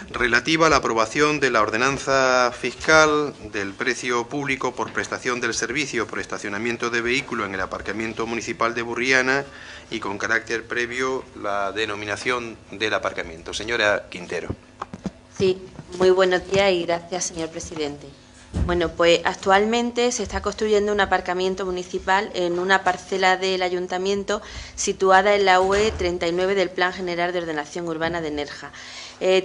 Relativa a la aprobación de la ordenanza fiscal del precio público por prestación del servicio por estacionamiento de vehículos en el aparcamiento municipal de Burriana y con carácter previo la denominación del aparcamiento. Señora Quintero. Sí, muy buenos días y gracias, señor presidente. Bueno, pues actualmente se está construyendo un aparcamiento municipal en una parcela del ayuntamiento situada en la UE 39 del Plan General de Ordenación Urbana de Nerja.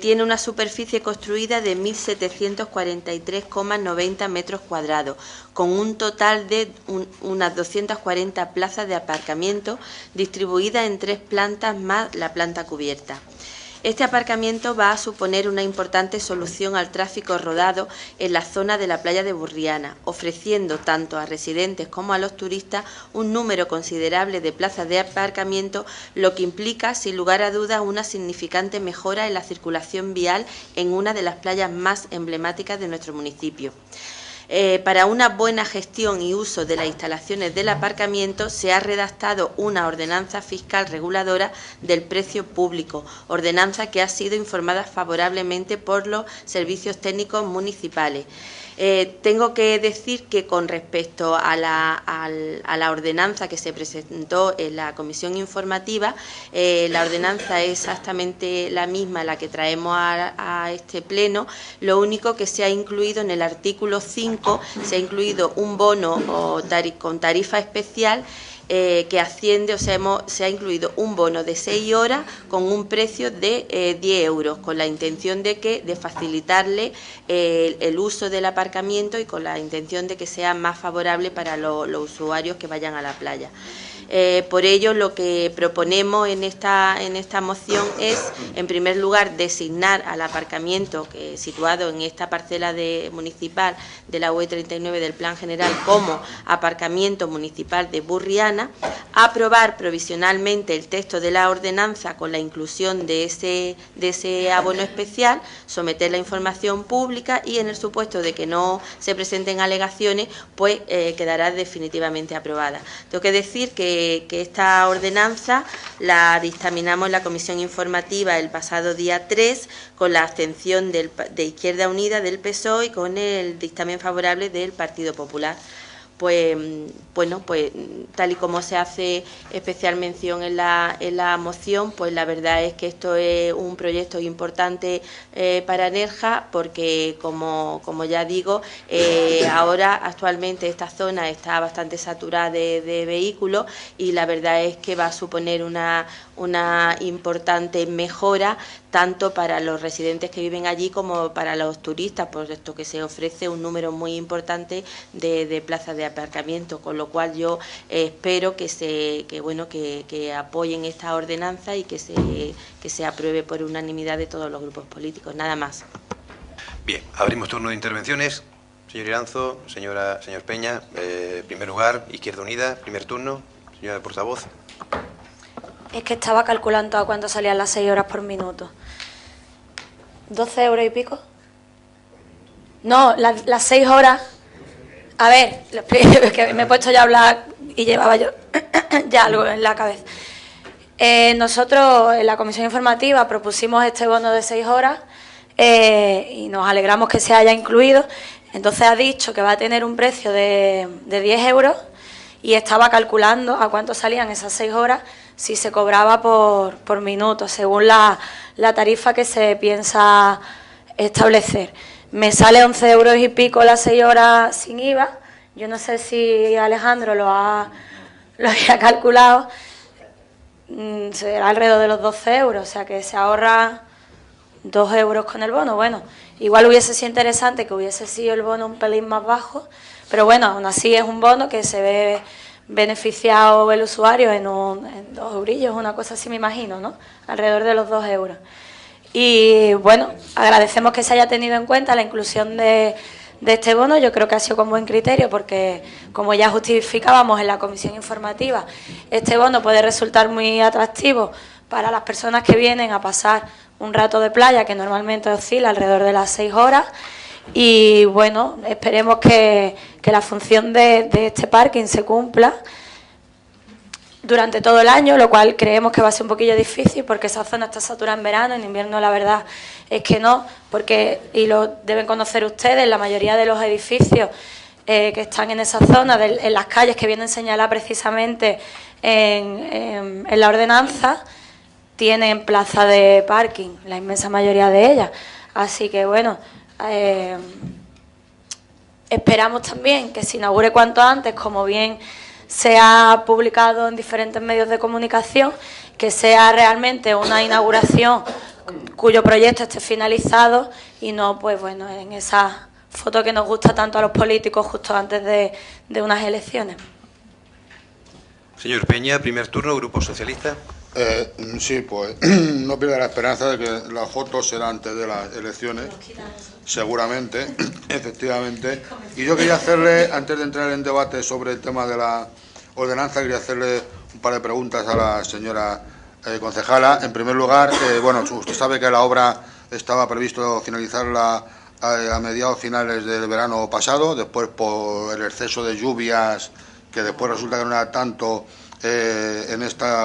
Tiene una superficie construida de 1.743,90 metros cuadrados, con un total de unas 240 plazas de aparcamiento distribuidas en 3 plantas más la planta cubierta. Este aparcamiento va a suponer una importante solución al tráfico rodado en la zona de la playa de Burriana, ofreciendo tanto a residentes como a los turistas un número considerable de plazas de aparcamiento, lo que implica, sin lugar a dudas, una significante mejora en la circulación vial en una de las playas más emblemáticas de nuestro municipio. Para una buena gestión y uso de las instalaciones del aparcamiento se ha redactado una ordenanza fiscal reguladora del precio público, ordenanza que ha sido informada favorablemente por los servicios técnicos municipales. Tengo que decir que con respecto a la ordenanza que se presentó en la comisión informativa, la ordenanza es exactamente la misma la que traemos a este pleno. Lo único que se ha incluido en el artículo 5, se ha incluido un bono con tarifa especial que asciende, o sea, se ha incluido un bono de 6 horas con un precio de 10 euros, con la intención de facilitarle el uso del aparcamiento y con la intención de que sea más favorable para los usuarios que vayan a la playa. Por ello, lo que proponemos en esta moción es, en primer lugar, designar al aparcamiento situado en esta parcela municipal de la UE 39 del Plan General como aparcamiento municipal de Burriana, aprobar provisionalmente el texto de la ordenanza con la inclusión de ese abono especial, someter la información pública y, en el supuesto de que no se presenten alegaciones, pues quedará definitivamente aprobada. Tengo que decir que esta ordenanza la dictaminamos en la comisión informativa el pasado día 3 con la abstención de Izquierda Unida, del PSOE y con el dictamen favorable del Partido Popular. Pues bueno, pues tal y como se hace especial mención en la moción, pues la verdad es que esto es un proyecto importante para Nerja, porque como ya digo, ahora actualmente esta zona está bastante saturada de vehículos y la verdad es que va a suponer una importante mejora tanto para los residentes que viven allí como para los turistas, por esto que se ofrece un número muy importante de plazas de aparcamiento, con lo cual yo espero que apoyen esta ordenanza y que se apruebe por unanimidad de todos los grupos políticos. Nada más. Bien, abrimos turno de intervenciones. Señor Iranzo, señor Peña, primer lugar, Izquierda Unida, primer turno, señora portavoz. Es que estaba calculando a cuánto salían las 6 horas por minuto. ¿12 euros y pico? No, las 6 horas. A ver, que me he puesto ya a hablar y llevaba yo ya algo en la cabeza. Nosotros en la comisión informativa propusimos este bono de 6 horas y nos alegramos que se haya incluido. Entonces ha dicho que va a tener un precio de 10 euros y estaba calculando a cuánto salían esas 6 horas si se cobraba por minuto, según la tarifa que se piensa establecer. Me sale 11 euros y pico las 6 horas sin IVA. Yo no sé si Alejandro lo había calculado. Será alrededor de los 12 euros, o sea que se ahorra 2 euros con el bono. Bueno, igual hubiese sido interesante que hubiese sido el bono un pelín más bajo, pero bueno, aún así es un bono que se ve beneficiado el usuario en 2 eurillos, una cosa así me imagino, ¿no? Alrededor de los 2 euros. Y bueno, agradecemos que se haya tenido en cuenta la inclusión de este bono. Yo creo que ha sido con buen criterio porque, como ya justificábamos en la comisión informativa, este bono puede resultar muy atractivo para las personas que vienen a pasar un rato de playa, que normalmente oscila alrededor de las 6 horas. Y bueno, esperemos que la función de este parking se cumpla durante todo el año, lo cual creemos que va a ser un poquillo difícil porque esa zona está saturada en verano, en invierno la verdad es que no, porque, y lo deben conocer ustedes, la mayoría de los edificios que están en esa zona, en las calles que vienen señaladas precisamente en la ordenanza, tienen plaza de parking, la inmensa mayoría de ellas. Así que bueno, esperamos también que se inaugure cuanto antes, como bien se ha publicado en diferentes medios de comunicación, que sea realmente una inauguración cuyo proyecto esté finalizado y no, pues bueno, en esa foto que nos gusta tanto a los políticos justo antes de unas elecciones. Señor Peña, primer turno, Grupo Socialista. Sí, pues no pierda la esperanza de que la foto será antes de las elecciones, seguramente, efectivamente. Y yo quería hacerle, antes de entrar en debate sobre el tema de la ordenanza, quería hacerle un par de preguntas a la señora concejala. En primer lugar, bueno, usted sabe que la obra estaba previsto finalizarla a mediados finales del verano pasado, después por el exceso de lluvias, que después resulta que no era tanto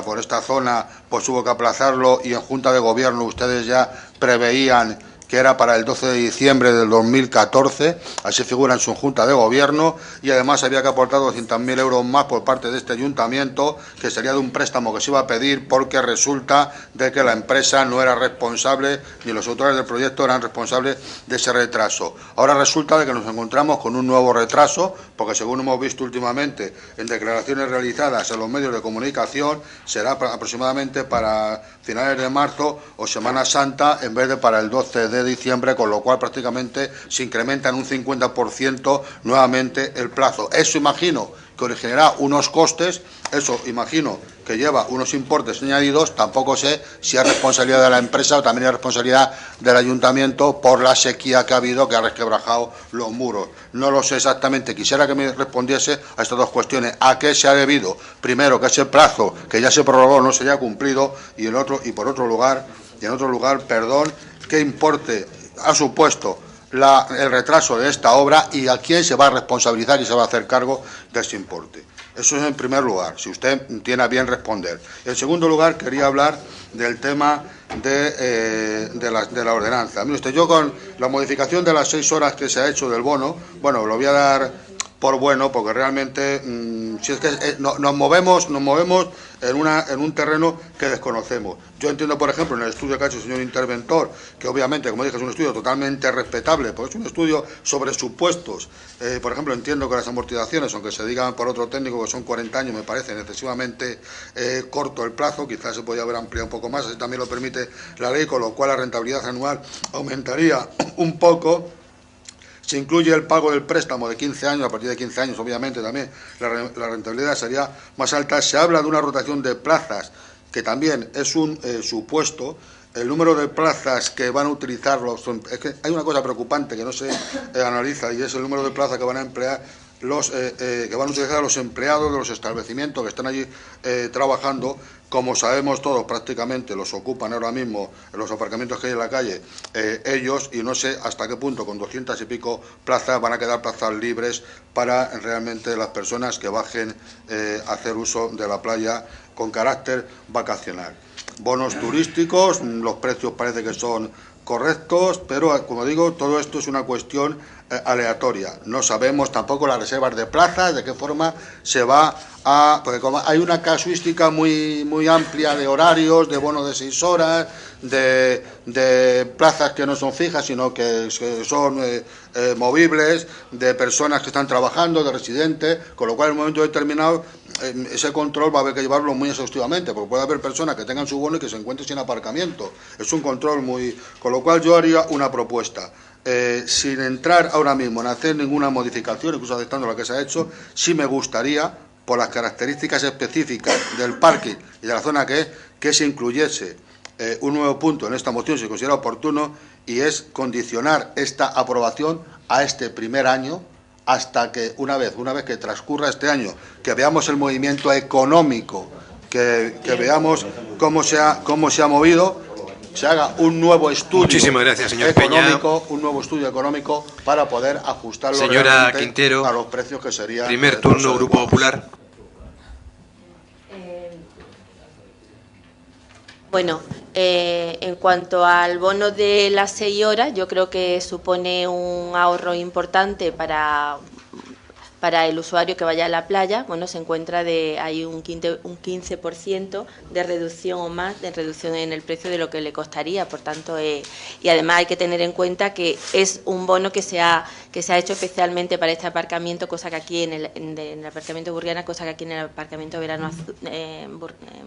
por esta zona, pues hubo que aplazarlo, y en Junta de Gobierno ustedes ya preveían que era para el 12 de diciembre del 2014, así figura en su Junta de Gobierno, y además había que aportar 200.000 euros más por parte de este ayuntamiento, que sería de un préstamo que se iba a pedir porque resulta de que la empresa no era responsable, ni los autores del proyecto eran responsables de ese retraso. Ahora resulta de que nos encontramos con un nuevo retraso, porque según hemos visto últimamente en declaraciones realizadas en los medios de comunicación, será aproximadamente para finales de marzo o Semana Santa, en vez de para el 12 de diciembre, con lo cual prácticamente se incrementa en un 50% nuevamente el plazo. Eso imagino que originará unos costes, eso imagino que lleva unos importes añadidos. Tampoco sé si es responsabilidad de la empresa o también es responsabilidad del ayuntamiento por la sequía que ha habido, que ha resquebrajado los muros. No lo sé exactamente. Quisiera que me respondiese a estas dos cuestiones. ¿A qué se ha debido? Primero, que ese plazo que ya se prorrogó no se haya cumplido, y en otro lugar, perdón, ¿qué importe ha supuesto el retraso de esta obra y a quién se va a responsabilizar y se va a hacer cargo de ese importe? Eso es en primer lugar, si usted tiene a bien responder. En segundo lugar, quería hablar del tema de la ordenanza. Mire usted, yo con la modificación de las 6 horas que se ha hecho del bono, bueno, lo voy a dar por bueno, porque realmente si es que nos movemos en un terreno que desconocemos. Yo entiendo, por ejemplo, en el estudio que ha hecho el señor interventor, que obviamente, como dije, es un estudio totalmente respetable, porque es un estudio sobre supuestos. Por ejemplo, entiendo que las amortizaciones, aunque se digan por otro técnico que son 40 años, me parece excesivamente corto el plazo, quizás se podría haber ampliado un poco más, así también lo permite la ley, con lo cual la rentabilidad anual aumentaría un poco. Se incluye el pago del préstamo de 15 años, a partir de 15 años obviamente también la rentabilidad sería más alta. Se habla de una rotación de plazas, que también es un supuesto. El número de plazas que van a utilizar es que hay una cosa preocupante que no se analiza, y es el número de plazas que van a emplear que van a utilizar los empleados de los establecimientos que están allí trabajando. Como sabemos todos, prácticamente los ocupan ahora mismo en los aparcamientos que hay en la calle ellos, y no sé hasta qué punto con 200 y pico plazas van a quedar plazas libres para realmente las personas que bajen a hacer uso de la playa con carácter vacacional. Bonos turísticos, los precios parece que son correctos, pero como digo, todo esto es una cuestión aleatoria. No sabemos tampoco las reservas de plazas, de qué forma se va a... Porque como hay una casuística muy amplia de horarios, de bonos de 6 horas, de plazas que no son fijas, sino que son movibles, de personas que están trabajando, de residentes, con lo cual en un momento determinado ese control va a haber que llevarlo muy exhaustivamente, porque puede haber personas que tengan su bono y que se encuentren sin aparcamiento. Es un control muy... Con lo cual yo haría una propuesta. Sin entrar ahora mismo en hacer ninguna modificación, incluso aceptando la que se ha hecho, sí me gustaría, por las características específicas del parque y de la zona que se incluyese un nuevo punto en esta moción, si se considera oportuno, y es condicionar esta aprobación a este primer año, hasta que una vez que transcurra este año, que veamos el movimiento económico, que veamos cómo se ha movido, se haga un nuevo estudio. Muchísimas gracias, señor económico, Peña. un nuevo estudio económico para poder ajustarlo señora Quintero, a los precios que serían. primer turno, Grupo Popular. Bueno, en cuanto al bono de las 6 horas, yo creo que supone un ahorro importante para el usuario que vaya a la playa. Bueno, se encuentra hay un 15% de reducción o más, de reducción en el precio de lo que le costaría, por tanto, y además hay que tener en cuenta que es un bono que se ha hecho especialmente para este aparcamiento, cosa que aquí en el aparcamiento Burriana, cosa que aquí en el aparcamiento Verano en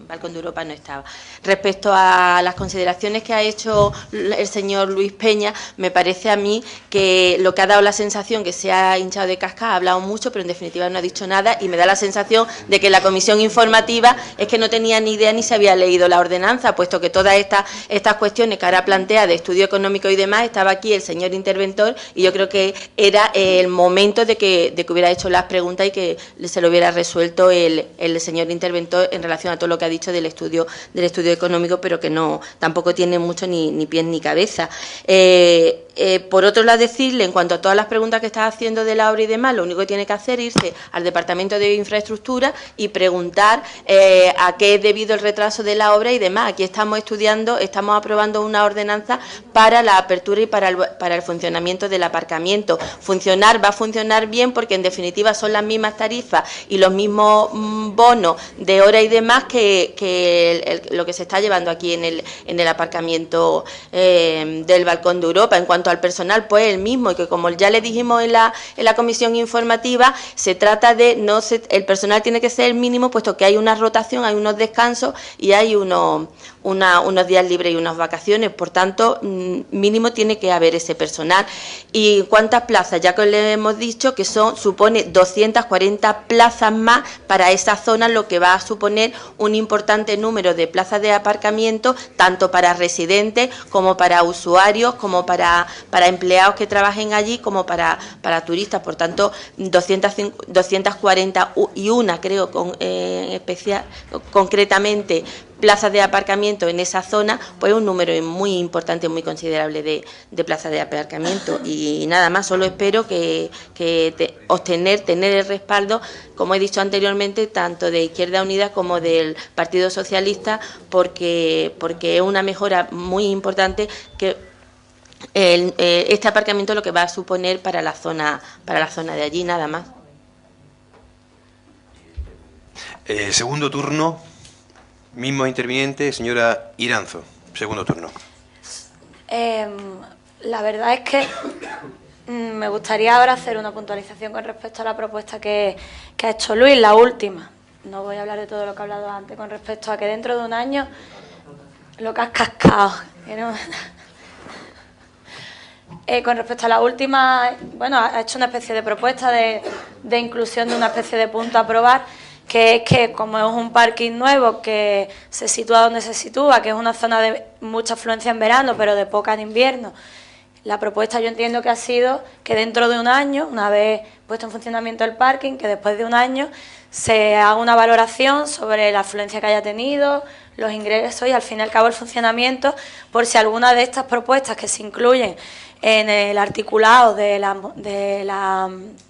Balcón de Europa no estaba. Respecto a las consideraciones que ha hecho el señor Luis Peña, me parece a mí que lo que ha dado la sensación que se ha hinchado de casca, ha hablado mucho, pero en definitiva no ha dicho nada, y me da la sensación de que la comisión informativa es que no tenía ni idea ni se había leído la ordenanza, puesto que todas estas cuestiones que ahora plantea de estudio económico y demás, estaba aquí el señor interventor, y yo creo que era el momento de que hubiera hecho las preguntas y que se lo hubiera resuelto el señor interventor en relación a todo lo que ha dicho del estudio económico, pero que tampoco tiene mucho ni pies ni cabeza. Por otro lado, decirle, en cuanto a todas las preguntas que está haciendo de la obra y demás, lo único que tiene que hacer es irse al Departamento de Infraestructura y preguntar a qué es debido el retraso de la obra y demás. Aquí estamos aprobando una ordenanza para la apertura y para el funcionamiento del aparcamiento. Va a funcionar bien porque, en definitiva, son las mismas tarifas y los mismos bonos de hora y demás que lo que se está llevando aquí en el aparcamiento del Balcón de Europa. En cuanto al personal, pues el mismo, y que, como ya le dijimos en la comisión informativa, se trata de el personal tiene que ser el mínimo, puesto que hay una rotación, hay unos descansos y hay unos días libres y unas vacaciones, por tanto, mínimo tiene que haber ese personal. ¿Y cuántas plazas? Ya que le hemos dicho que supone 240 plazas más para esa zona, lo que va a suponer un importante número de plazas de aparcamiento, tanto para residentes como para usuarios, como para empleados que trabajen allí, como para turistas. Por tanto, 241, creo, concretamente, plazas de aparcamiento en esa zona, pues un número muy importante, muy considerable de plazas de aparcamiento. Y nada más, solo espero tener el respaldo, como he dicho anteriormente, tanto de Izquierda Unida como del Partido Socialista, porque es una mejora muy importante que este aparcamiento lo que va a suponer para la zona de allí, nada más. Segundo turno. Mismo interviniente, señora Iranzo. Segundo turno. La verdad es que me gustaría ahora hacer una puntualización con respecto a la propuesta que ha hecho Luis, la última. No voy a hablar de todo lo que ha hablado antes, con respecto a que dentro de un año lo que has cascado. Con respecto a la última, bueno, ha hecho una especie de propuesta de inclusión de una especie de punto a aprobar, que es que, como es un parking nuevo que se sitúa donde se sitúa, que es una zona de mucha afluencia en verano pero de poca en invierno, la propuesta yo entiendo que ha sido que dentro de un año, una vez puesto en funcionamiento el parking, que después de un año se haga una valoración sobre la afluencia que haya tenido, los ingresos y al fin y al cabo el funcionamiento, por si alguna de estas propuestas que se incluyen en el articulado del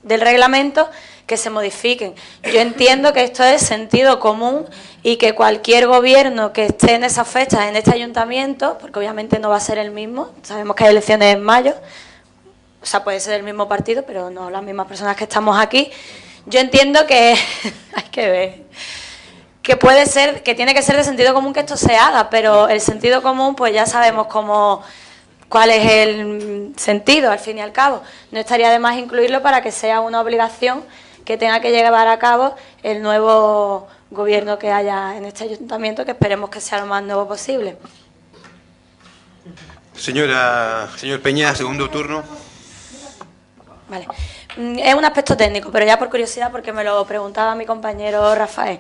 reglamento, que se modifiquen. Yo entiendo que esto es sentido común y que cualquier gobierno que esté en esas fechas en este ayuntamiento, porque obviamente no va a ser el mismo, sabemos que hay elecciones en mayo, o sea, puede ser el mismo partido, pero no las mismas personas que estamos aquí. Yo entiendo que hay que ver, que puede ser, que tiene que ser de sentido común que esto se haga, pero el sentido común, pues ya sabemos cuál es el sentido, al fin y al cabo. No estaría de más incluirlo para que sea una obligación que tenga que llevar a cabo el nuevo gobierno que haya en este ayuntamiento, que esperemos que sea lo más nuevo posible. Señor Peña, segundo turno. Vale. Es un aspecto técnico, pero ya por curiosidad, porque me lo preguntaba mi compañero Rafael.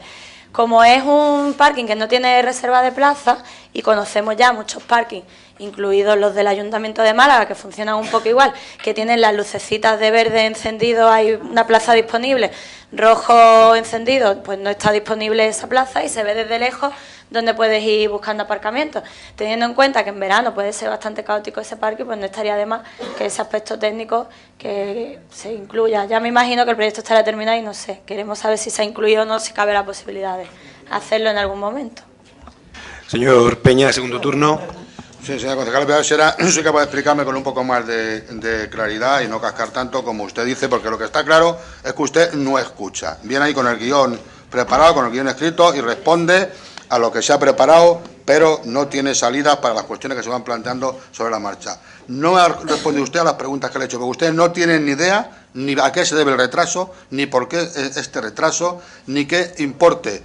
Como es un parking que no tiene reserva de plaza, y conocemos ya muchos parkings, incluidos los del Ayuntamiento de Málaga, que funcionan un poco igual, que tienen las lucecitas de verde encendido, hay una plaza disponible, rojo encendido, pues no está disponible esa plaza y se ve desde lejos donde puedes ir buscando aparcamientos. Teniendo en cuenta que en verano puede ser bastante caótico ese parque, pues no estaría de más que ese aspecto técnico que se incluya. Ya me imagino que el proyecto estará terminado y no sé, queremos saber si se ha incluido o no, si cabe la posibilidad de hacerlo en algún momento. Señor Peña, segundo turno. Sí, señor concejal, voy a ver si soy capaz de explicarme con un poco más de claridad y no cascar tanto como usted dice, porque lo que está claro es que usted no escucha. Viene ahí con el guión preparado, con el guión escrito y responde a lo que se ha preparado, pero no tiene salida para las cuestiones que se van planteando sobre la marcha. No ha respondido usted a las preguntas que le he hecho, porque usted no tiene ni idea ni a qué se debe el retraso, ni por qué este retraso, ni qué importe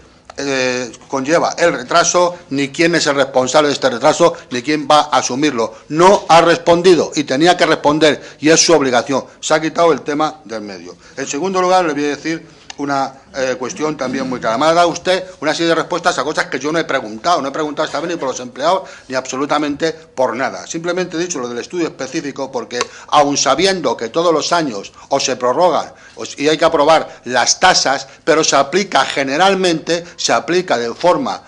conlleva el retraso, ni quién es el responsable de este retraso, ni quién va a asumirlo. No ha respondido y tenía que responder y es su obligación. Se ha quitado el tema del medio. En segundo lugar, le voy a decir una cuestión también muy clara. Me ha dado usted una serie de respuestas a cosas que yo no he preguntado. No he preguntado esta vez ni por los empleados ni absolutamente por nada. Simplemente he dicho lo del estudio específico porque, aun sabiendo que todos los años o se prorrogan y hay que aprobar las tasas, pero se aplica generalmente, se aplica de forma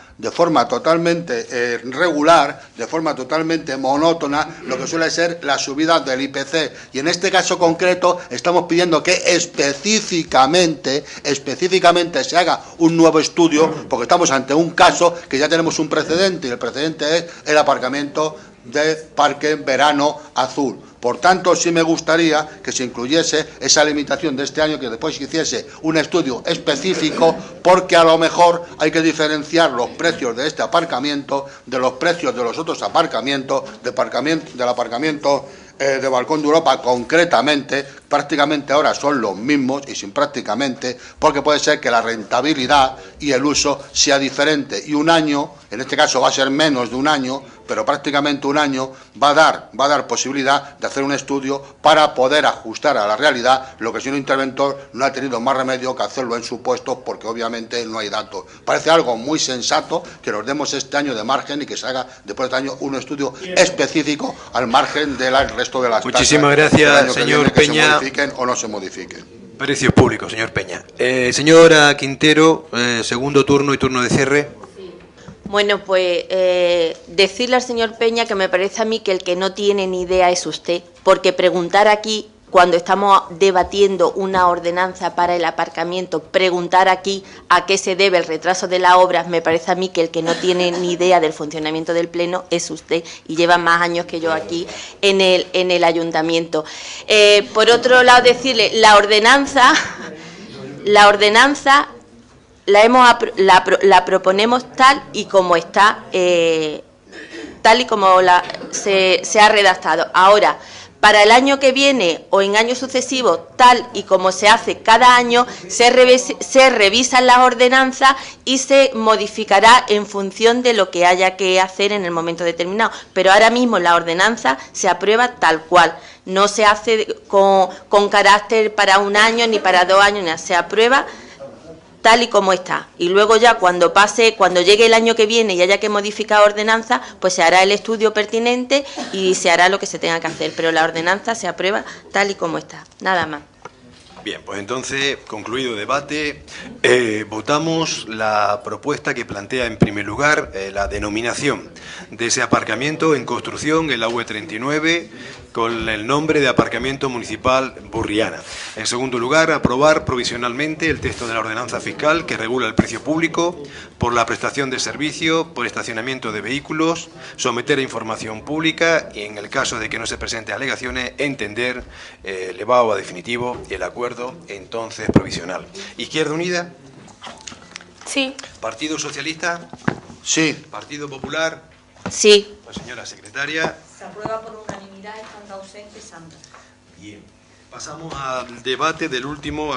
totalmente regular, de forma totalmente monótona, lo que suele ser la subida del IPC. Y en este caso concreto estamos pidiendo que específicamente se haga un nuevo estudio, porque estamos ante un caso que ya tenemos un precedente, y el precedente es el aparcamiento de Parque Verano Azul. Por tanto, sí me gustaría que se incluyese esa limitación de este año, que después se hiciese un estudio específico, porque a lo mejor hay que diferenciar los precios de este aparcamiento de los precios de los otros aparcamientos, del aparcamiento de Balcón de Europa concretamente. Prácticamente ahora son los mismos y sin prácticamente, porque puede ser que la rentabilidad y el uso sea diferente y un año, en este caso va a ser menos de un año, pero prácticamente un año va a dar posibilidad de hacer un estudio para poder ajustar a la realidad lo que si un interventor no ha tenido más remedio que hacerlo en supuestos, porque obviamente no hay datos. Parece algo muy sensato que nos demos este año de margen y que se haga después de este año un estudio específico al margen del resto de las tasas. Muchísimas gracias, señor Peña. Se modifiquen o no se modifiquen. Precios públicos, señor Peña. Señora Quintero, segundo turno y turno de cierre. Bueno, pues decirle al señor Peña que me parece a mí que el que no tiene ni idea es usted, porque preguntar aquí, cuando estamos debatiendo una ordenanza para el aparcamiento, preguntar aquí a qué se debe el retraso de las obras, me parece a mí que el que no tiene ni idea del funcionamiento del Pleno es usted, y lleva más años que yo aquí en el ayuntamiento. Por otro lado, decirle, la ordenanza la proponemos tal y como está, tal y como se ha redactado. Ahora, para el año que viene o en años sucesivos, tal y como se hace cada año, se revisan las ordenanzas y se modificará en función de lo que haya que hacer en el momento determinado. Pero ahora mismo la ordenanza se aprueba tal cual. No se hace con carácter para un año ni para 2 años, ni se aprueba tal y como está. Y luego ya cuando llegue el año que viene y haya que modificar ordenanza, pues se hará el estudio pertinente y se hará lo que se tenga que hacer. Pero la ordenanza se aprueba tal y como está. Nada más. Bien, pues entonces, concluido el debate, votamos la propuesta que plantea en primer lugar la denominación de ese aparcamiento en construcción en la UE39 con el nombre de Aparcamiento Municipal Burriana. En segundo lugar, aprobar provisionalmente el texto de la ordenanza fiscal que regula el precio público por la prestación de servicio, por estacionamiento de vehículos, someter a información pública y, en el caso de que no se presenten alegaciones, entender elevado a definitivo el acuerdo entonces provisional. ¿Izquierda Unida? Sí. ¿Partido Socialista? Sí. ¿Partido Popular? Sí. La señora secretaria. Se aprueba por unanimidad, estando ausente Sandra. Bien. Pasamos al debate del último asunto.